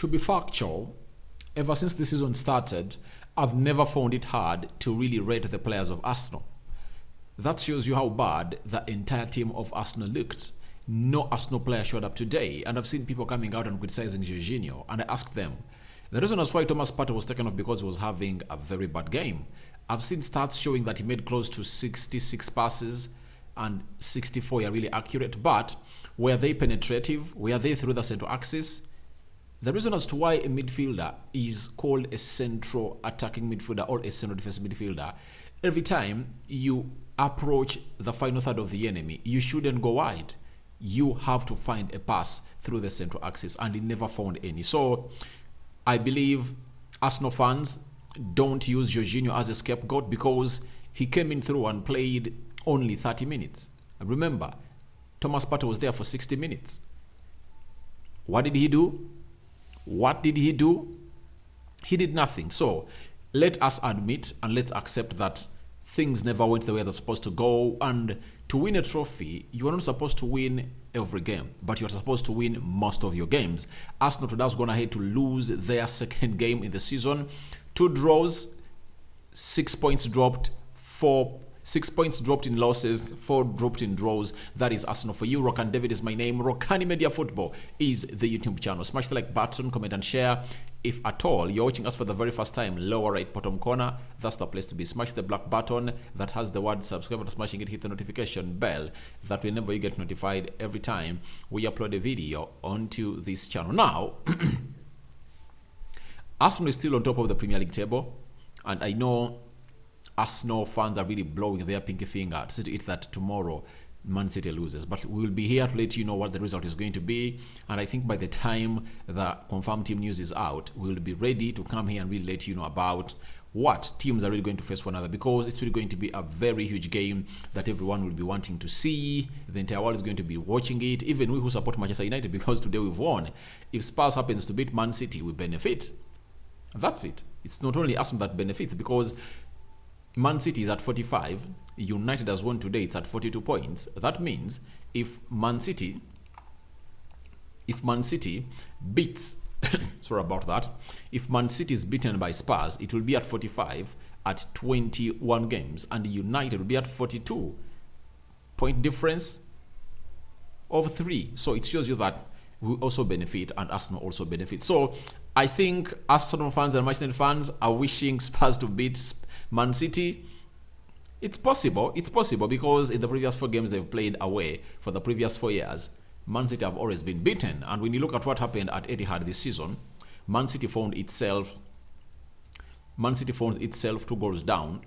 To be factual, ever since the season started, I've never found it hard to really rate the players of Arsenal. That shows you how bad the entire team of Arsenal looked. No Arsenal player showed up today, and I've seen people coming out and criticizing Jorginho, and I asked them. The reason was why Thomas Partey was taken off because he was having a very bad game. I've seen stats showing that he made close to 66 passes and 64 are really accurate, but were they penetrative? Were they through the central axis? The reason as to why a midfielder is called a central attacking midfielder or a central defensive midfielder, every time you approach the final third of the enemy, you shouldn't go wide. You have to find a pass through the central axis, and he never found any. So I believe Arsenal fans don't use Jorginho as a scapegoat because he came in through and played only 30 minutes. Remember, Thomas Partey was there for 60 minutes. What did he do? What did he do? He did nothing. So let us admit and let's accept that things never went the way they're supposed to go. And to win a trophy, you are not supposed to win every game, but you're supposed to win most of your games. Arsenal today has gone ahead to lose their second game in the season. 2 draws, 6 points dropped, 6 points dropped in losses, 4 dropped in draws. That is Arsenal for you. Rokani David is my name. Rokani Media Football is the YouTube channel. Smash the like button, comment and share. If at all you're watching us for the very first time, lower right bottom corner, that's the place to be. Smash the black button that has the word subscribe. After smashing it, hit the notification bell that whenever you get notified every time we upload a video onto this channel. Now, Arsenal is still on top of the Premier League table, and I know Arsenal fans are really blowing their pinky finger to see that tomorrow Man City loses. But we will be here to let you know what the result is going to be. And I think by the time the confirmed team news is out, we will be ready to come here and really let you know about what teams are really going to face one another, because it's really going to be a very huge game that everyone will be wanting to see. The entire world is going to be watching it, even we who support Manchester United, because today we've won. If Spurs happens to beat Man City, we benefit. That's it. It's not only Arsenal that benefits, because Man City is at 45. United has won today. It's at 42 points. That means if Man City beats sorry about that. If Man City is beaten by Spurs, it will be at 45 at 21 games, and United will be at 42. Point difference of 3. So it shows you that we also benefit and Arsenal also benefit. So I think Arsenal fans and Manchester United fans are wishing Spurs to beat Man City. It's possible because in the previous 4 games they've played away for the previous 4 years, Man City have always been beaten. And when you look at what happened at Etihad this season, Man City found itself 2 goals down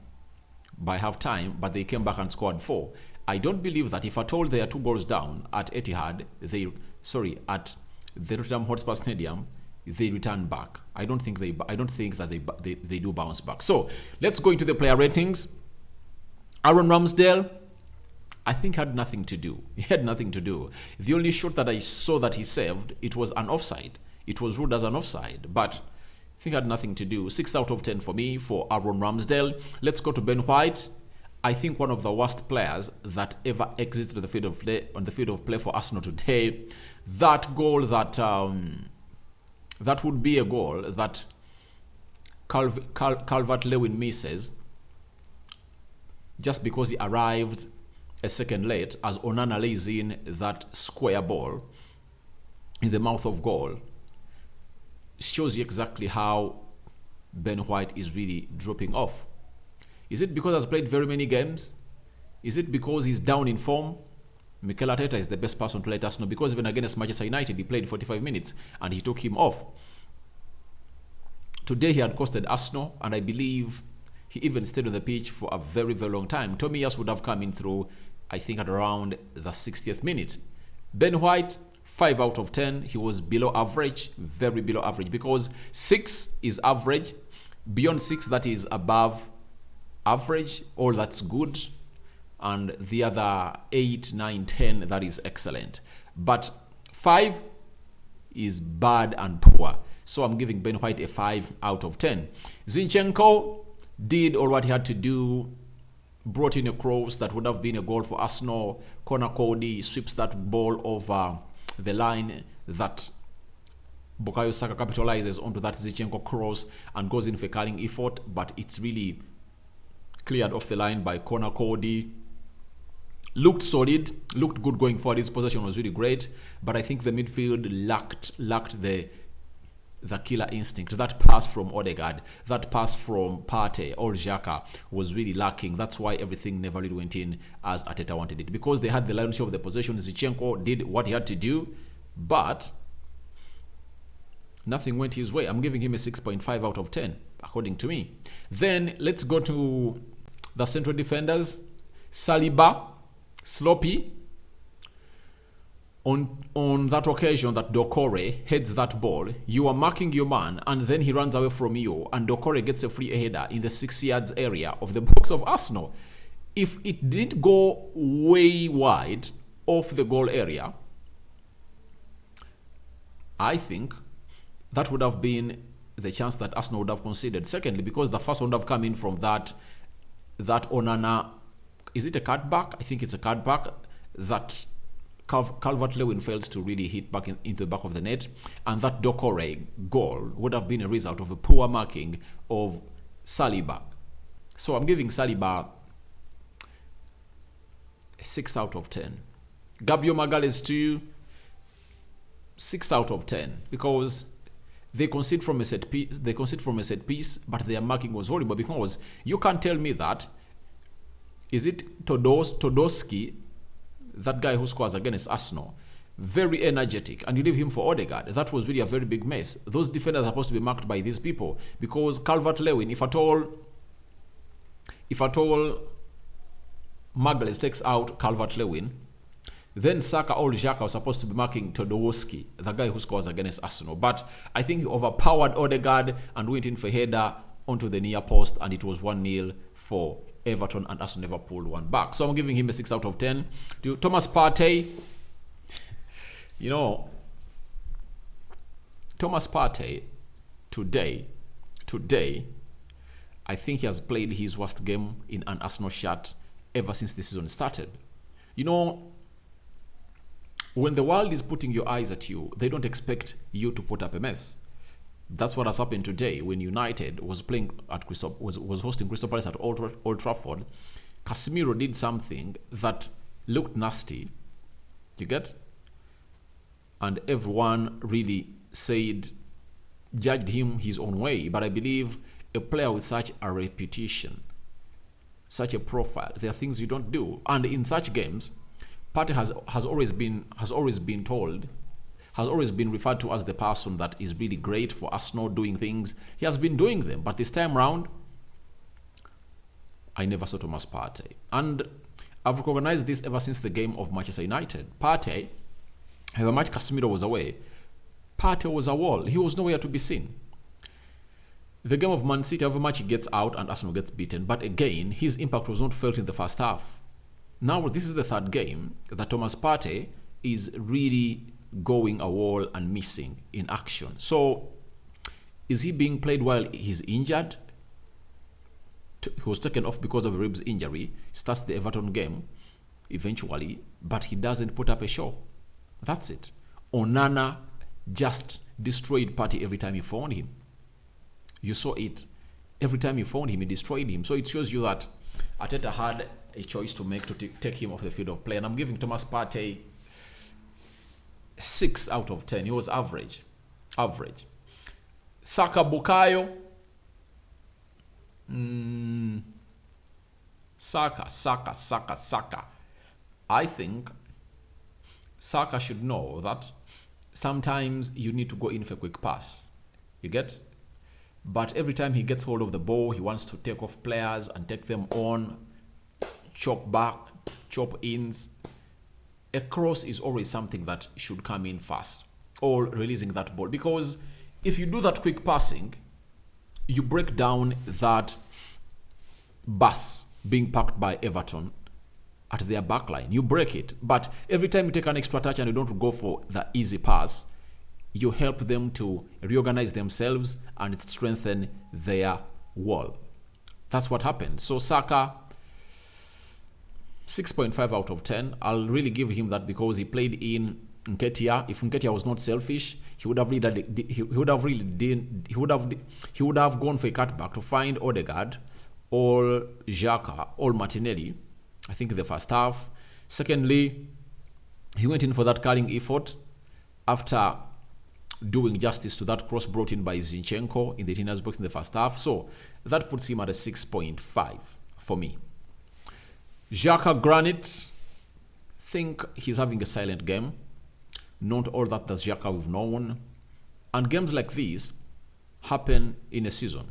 by half time, but they came back and scored 4. I don't believe that if at all they are 2 goals down at Etihad, at the Tottenham Hotspur Stadium, they return back. I don't think that they do bounce back. So let's go into the player ratings. Aaron Ramsdale, I think had nothing to do. He had nothing to do. The only shot that I saw that he saved, it was an offside. It was ruled as an offside, but I think had nothing to do. 6 out of 10 for me for Aaron Ramsdale. Let's go to Ben White. I think one of the worst players that ever exited the field of play for Arsenal today. That goal that would be a goal that Calvert-Lewin misses just because he arrived a second late, as Onana lays in that square ball in the mouth of goal. Shows you exactly how Ben White is really dropping off. Is it because he's played very many games? Is it because he's down in form? Mikel Arteta is the best person to let us know, because even against Manchester United, he played 45 minutes and he took him off. Today he had costed Arsenal, and I believe he even stayed on the pitch for a very, very long time. Tomiyasu would have come in through, I think, at around the 60th minute. Ben White, 5 out of 10. He was below average, very below average, because 6 is average. Beyond 6, that is above average, or that's good. And the other 8, 9, 10, that is excellent. But 5 is bad and poor. So I'm giving Ben White a 5 out of 10. Zinchenko did all what he had to do. Brought in a cross that would have been a goal for Arsenal. Connor Cody sweeps that ball over the line that Bukayo Saka capitalizes onto that Zinchenko cross and goes in for a carrying effort, but it's really cleared off the line by Connor Cody. Looked solid, looked good going forward. His possession was really great, but I think the midfield lacked the killer instinct. That pass from Odegaard, that pass from Partey or Xhaka was really lacking. That's why everything never really went in as Arteta wanted it. Because they had the lion's share of the possession, Zinchenko did what he had to do, but nothing went his way. I'm giving him a 6.5 out of 10, according to me. Then let's go to the central defenders. Saliba, sloppy. On that occasion that Dokore heads that ball, you are marking your man and then he runs away from you and Dokore gets a free header in the 6 yards area of the box of Arsenal. If it didn't go way wide off the goal area, I think that would have been the chance that Arsenal would have considered. Secondly, because the first one would have come in from that Onana, is it a cutback? I think it's a cutback that Calvert-Lewin fails to really hit back into the back of the net, and that Dokore goal would have been a result of a poor marking of Saliba. So I'm giving Saliba a 6 out of 10. Gabriel Magalhaes too, 6 out of 10, because they concede from a set piece. But their marking was horrible, because you can't tell me that. Is it Todosky, that guy who scores against Arsenal, very energetic, and you leave him for Odegaard? That was really a very big mess. Those defenders are supposed to be marked by these people, because Calvert-Lewin, if at all Magalhaes takes out Calvert-Lewin, then Saka or Xhaka was supposed to be marking Todosky, the guy who scores against Arsenal. But I think he overpowered Odegaard and went in for header onto the near post, and it was 1-0 for Everton, and Arsenal never pulled one back. So I'm giving him a 6 out of 10. To Thomas Partey, Thomas Partey today, I think he has played his worst game in an Arsenal shirt ever since the season started. When the world is putting your eyes at you, they don't expect you to put up a mess. That's what has happened today when United was playing at was hosting Crystal Palace at Old Trafford. Casemiro did something that looked nasty. You get? And everyone really judged him his own way. But I believe a player with such a reputation, such a profile, there are things you don't do. And in such games, Partey has always been referred to as the person that is really great for Arsenal doing things. He has been doing them, but this time round, I never saw Thomas Partey. And I've recognized this ever since the game of Manchester United. Partey, however much Casemiro was away, Partey was a wall. He was nowhere to be seen. The game of Man City, however much he gets out and Arsenal gets beaten, but again, his impact was not felt in the first half. Now, this is the third game that Thomas Partey is really going a wall and missing in action. So, is he being played while he's injured? He was taken off because of a ribs injury. Starts the Everton game eventually, but he doesn't put up a show. That's it. Onana just destroyed Partey every time he found him. You saw it. Every time he found him, he destroyed him. So it shows you that Arteta had a choice to make to take him off the field of play. And I'm giving Thomas Partey 6 out of 10. He was average. Saka, Bukayo. Saka. I think Saka should know that sometimes you need to go in for a quick pass. You get? But every time he gets hold of the ball, he wants to take off players and take them on, chop back, chop ins. A cross is always something that should come in fast, or releasing that ball. Because if you do that quick passing, you break down that bus being packed by Everton at their backline. You break it. But every time you take an extra touch and you don't go for the easy pass, you help them to reorganize themselves and strengthen their wall. That's what happened. So Saka, 6.5 out of 10. I'll really give him that because he played in Nketiah. If Nketiah was not selfish, he would have gone for a cutback to find Odegaard or Xhaka or Martinelli, I think in the first half. Secondly, he went in for that carrying effort after doing justice to that cross brought in by Zinchenko in the 18 box in the first half. So that puts him at a 6.5 for me. Xhaka, granite, think he's having a silent game. Not all that the Xhaka we've known. And games like these happen in a season.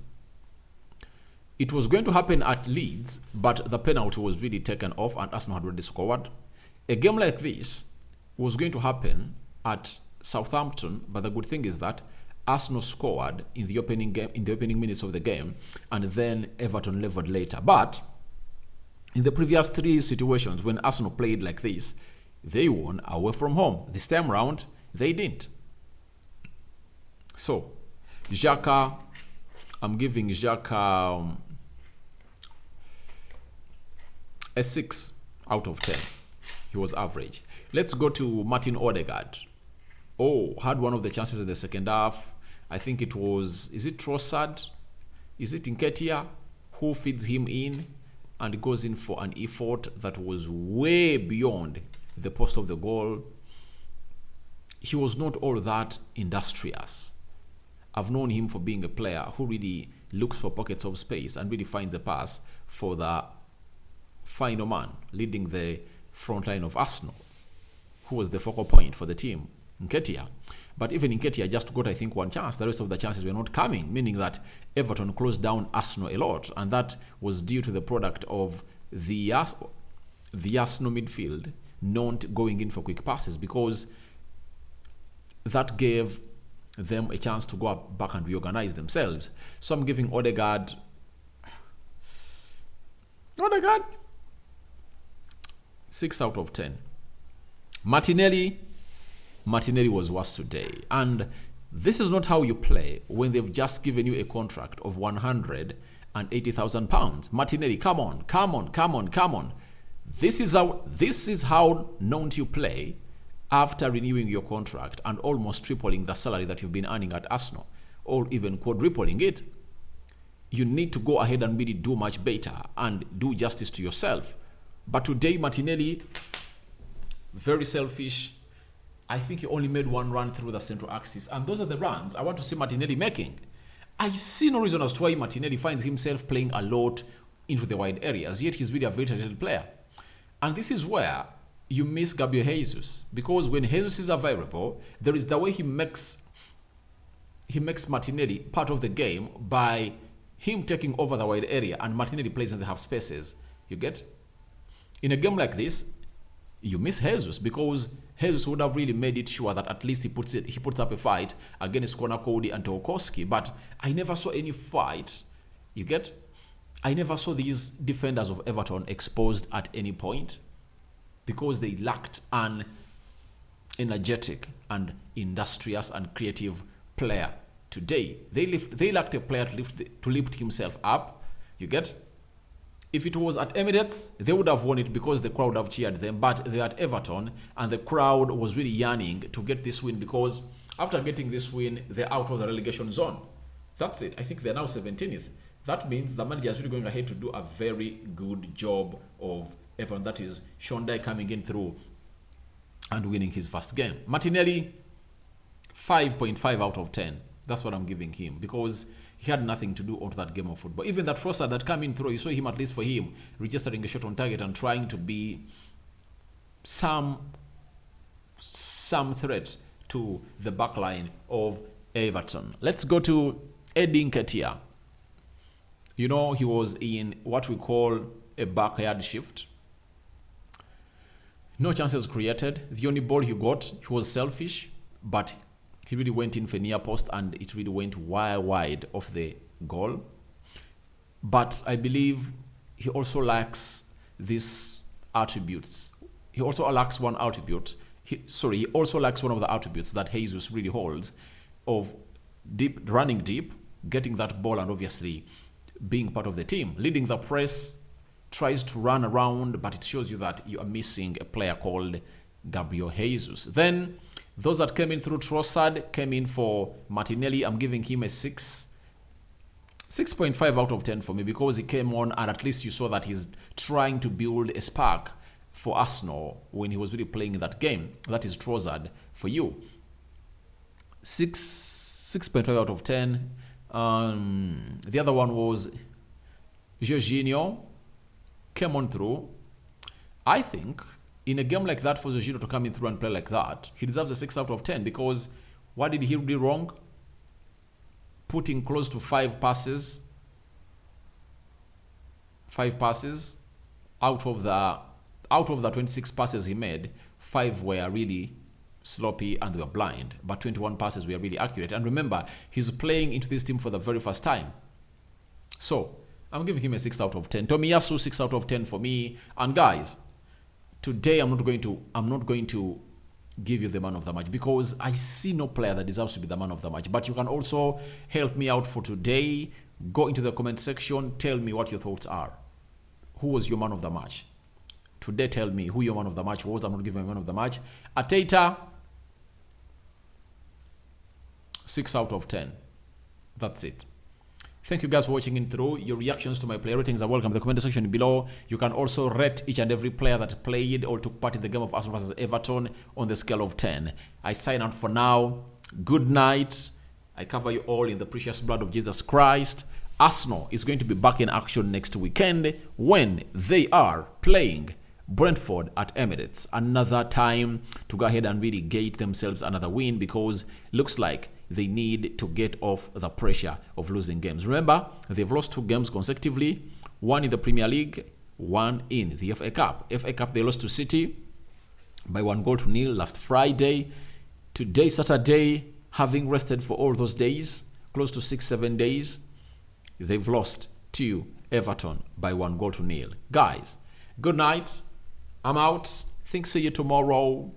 It was going to happen at Leeds, but the penalty was really taken off and Arsenal had already scored. A game like this was going to happen at Southampton, but the good thing is that Arsenal scored in the opening minutes of the game, and then Everton leveled later. But in the previous 3 situations when Arsenal played like this, they won away from home. This time round, they didn't. So, Xhaka, I'm giving Xhaka a 6 out of 10. He was average. Let's go to Martin Odegaard. Had one of the chances in the second half. I think it was, is it Trossard? Is it Nketiah who feeds him in and goes in for an effort that was way beyond the post of the goal? He was not all that industrious. I've known him for being a player who really looks for pockets of space and really finds a pass for the final man leading the front line of Arsenal, who was the focal point for the team, Nketiah. But even Nketiah just got, I think, one chance. The rest of the chances were not coming, meaning that Everton closed down Arsenal a lot, and that was due to the product of the Arsenal midfield not going in for quick passes, because that gave them a chance to go up back and reorganize themselves. So I'm giving Odegaard 6 out of 10. Martinelli was worse today. And this is not how you play when they've just given you a contract of £180,000. Martinelli, come on. This is how don't you play after renewing your contract and almost tripling the salary that you've been earning at Arsenal, or even quadrupling it. You need to go ahead and really do much better and do justice to yourself. But today, Martinelli, very selfish. I think he only made one run through the central axis, and those are the runs I want to see Martinelli making. I see no reason as to why Martinelli finds himself playing a lot into the wide areas, yet he's really a very talented player. And this is where you miss Gabriel Jesus, because when Jesus is available, there is the way he makes Martinelli part of the game by him taking over the wide area, and Martinelli plays in the half spaces. You get? In a game like this, you miss Jesus, because Jesus would have really made it sure that at least he puts up a fight against Connor Cody and Tokoski. But I never saw any fight. You get? I never saw these defenders of Everton exposed at any point, because they lacked an energetic and industrious and creative player today. They lacked a player to lift himself up. You get? If it was at Emirates, they would have won it because the crowd have cheered them. But they're at Everton, and the crowd was really yearning to get this win, because after getting this win, they're out of the relegation zone. That's it. I think they're now 17th. That means the manager is really going ahead to do a very good job of Everton. That is Sean Dyche coming in through and winning his first game. Martinelli, 5.5 out of 10. That's what I'm giving him, because he had nothing to do on that game of football. Even that Trossard that came in through, you saw him, at least for him, registering a shot on target and trying to be some threat to the backline of Everton. Let's go to Eddie Nketiah. You know, he was in what we call a backyard shift. No chances created. The only ball he got, he was selfish, but he really went in for near post, and it really went wide of the goal. But I believe he also lacks these attributes. He also lacks one attribute. He also lacks one of the attributes that Jesus really holds, of running deep, getting that ball, and obviously being part of the team. Leading the press, tries to run around, but it shows you that you are missing a player called Gabriel Jesus. Then Those that came in through Trossard came in for Martinelli. I'm giving him a 6.5 out of 10 for me, because he came on and at least you saw that he's trying to build a spark for Arsenal when he was really playing in that game. That is Trossard for you. 6.5 out of 10. The other one was Jorginho. Came on through. I think in a game like that, for Jorginho to come in through and play like that, he deserves a 6 out of 10, because what did he do wrong? Putting close to 5 passes. 5 passes out of the 26 passes he made, 5 were really sloppy and they were blind, but 21 passes were really accurate. And remember, he's playing into this team for the very first time. So I'm giving him a 6 out of 10. Tomiyasu, 6 out of 10 for me. And guys, today I'm not going to give you the man of the match, because I see no player that deserves to be the man of the match. But you can also help me out for today. Go into the comment section, tell me what your thoughts are. Who was your man of the match? Today, tell me who your man of the match was. I'm not giving a man of the match. Arteta, 6 out of 10. That's it. Thank you guys for watching in through. Your reactions to my player ratings are welcome in the comment section below. You can also rate each and every player that played or took part in the game of Arsenal versus Everton on the scale of 10. I sign out for now. Good night. I cover you all in the precious blood of Jesus Christ. Arsenal is going to be back in action next weekend when they are playing Brentford at Emirates. Another time to go ahead and really gate themselves another win, because looks like they need to get off the pressure of losing games. Remember, they've lost 2 games consecutively, 1 in the Premier League, 1 in the FA Cup. FA Cup, they lost to City by 1-0 last Friday. Today, Saturday, having rested for all those days, close to 6-7 days, they've lost to Everton by 1-0. Guys, good night. I'm out. Think see you tomorrow.